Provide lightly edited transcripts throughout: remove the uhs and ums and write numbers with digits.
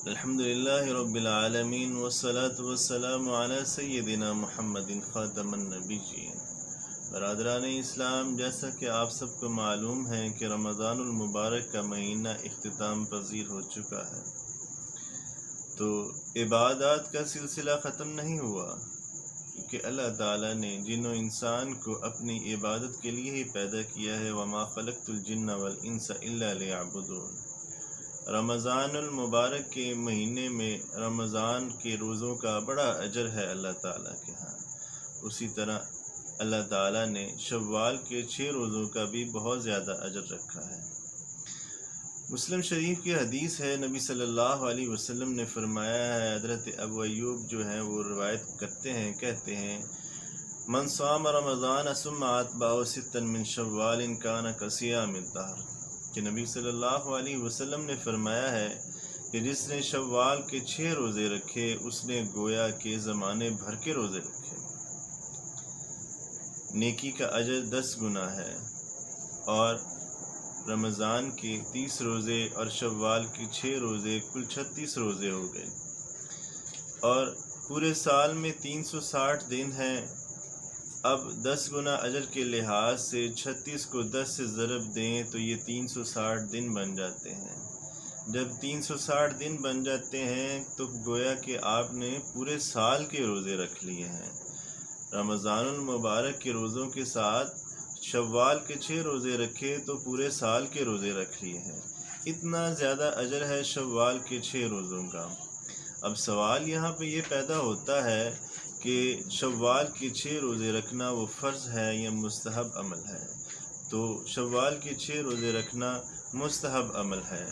الحمدللہ رب العالمین والصلاة والسلام علی سیدنا محمد خاتم النبیین۔ برادران اسلام، جیسا کہ آپ سب کو معلوم ہے کہ رمضان المبارک کا مہینہ اختتام پذیر ہو چکا ہے، تو عبادات کا سلسلہ ختم نہیں ہوا، کیونکہ اللہ تعالیٰ نے جن و انسان کو اپنی عبادت کے لیے ہی پیدا کیا ہے۔ وَمَا خَلَقْتُ الْجِنَّ وَالْإِنسَ إِلَّا لِيَعْبُدُونَ۔ رمضان المبارک کے مہینے میں رمضان کے روزوں کا بڑا اجر ہے اللہ تعالیٰ کے ہاں۔ اسی طرح اللہ تعالیٰ نے شوال کے 6 روزوں کا بھی بہت زیادہ اجر رکھا ہے۔ مسلم شریف کی حدیث ہے، نبی صلی اللہ علیہ وسلم نے فرمایا ہے، حضرت ابو ایوب جو ہیں وہ روایت کرتے ہیں، کہتے ہیں، من صام رمضان ثم اتبعه 6 من شوال کان کصیام الدہر، کہ نبی صلی اللہ علیہ وسلم نے فرمایا ہے کہ جس نے شوال کے 6 روزے رکھے اس نے گویا کے زمانے بھر کے روزے رکھے۔ نیکی کا اجر 10 گنا ہے، اور رمضان کے 30 روزے اور شوال کے 6 روزے کل 36 روزے ہو گئے، اور پورے سال میں 360 دن ہیں۔ اب 10 گنا اجر کے لحاظ سے 36 کو 10 سے ضرب دیں تو یہ 360 دن بن جاتے ہیں۔ جب 360 دن بن جاتے ہیں تو گویا کہ آپ نے پورے سال کے روزے رکھ لیے ہیں۔ رمضان المبارک کے روزوں کے ساتھ شوال کے 6 روزے رکھے تو پورے سال کے روزے رکھ لیے ہیں۔ اتنا زیادہ اجر ہے شوال کے 6 روزوں کا۔ اب سوال یہاں پہ یہ پیدا ہوتا ہے کہ شوال کے 6 روزے رکھنا وہ فرض ہے یا مستحب عمل ہے؟ تو شوال کے 6 روزے رکھنا مستحب عمل ہے۔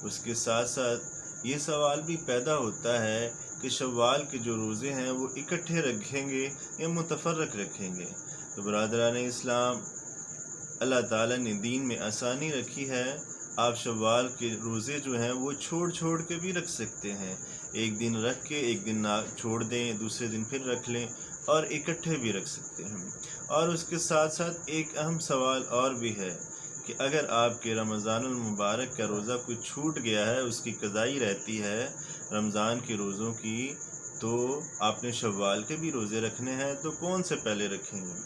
اس کے ساتھ ساتھ یہ سوال بھی پیدا ہوتا ہے کہ شوال کے جو روزے ہیں وہ اکٹھے رکھیں گے یا متفرق رکھیں گے؟ تو برادران اسلام، اللہ تعالیٰ نے دین میں آسانی رکھی ہے۔ آپ شوال کے روزے جو ہیں وہ چھوڑ کے بھی رکھ سکتے ہیں، ایک دن رکھ کے ایک دن چھوڑ دیں، دوسرے دن پھر رکھ لیں، اور اکٹھے بھی رکھ سکتے ہیں۔ اور اس کے ساتھ ساتھ ایک اہم سوال اور بھی ہے کہ اگر آپ کے رمضان المبارک کا روزہ کوئی چھوٹ گیا ہے، اس کی قضائی رہتی ہے رمضان کے روزوں کی، تو آپ نے شوال کے بھی روزے رکھنے ہیں، تو کون سے پہلے رکھیں گے؟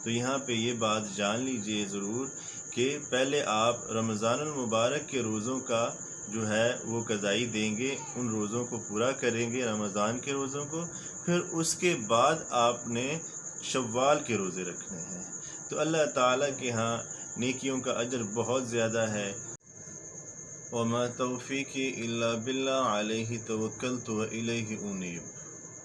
تو یہاں پہ یہ بات جان لیجئے ضرور کہ پہلے آپ رمضان المبارک کے روزوں کا جو ہے وہ قضائی دیں گے، ان روزوں کو پورا کریں گے، رمضان کے روزوں کو، پھر اس کے بعد آپ نے شوال کے روزے رکھنے ہیں۔ تو اللہ تعالیٰ کے ہاں نیکیوں کا اجر بہت زیادہ ہے۔ وَمَا تَوْفِيقِي إِلَّا بِاللَّهِ عَلَيْهِ تَوَكَّلْتُ وَإِلَيْهِ أُنِيبُ۔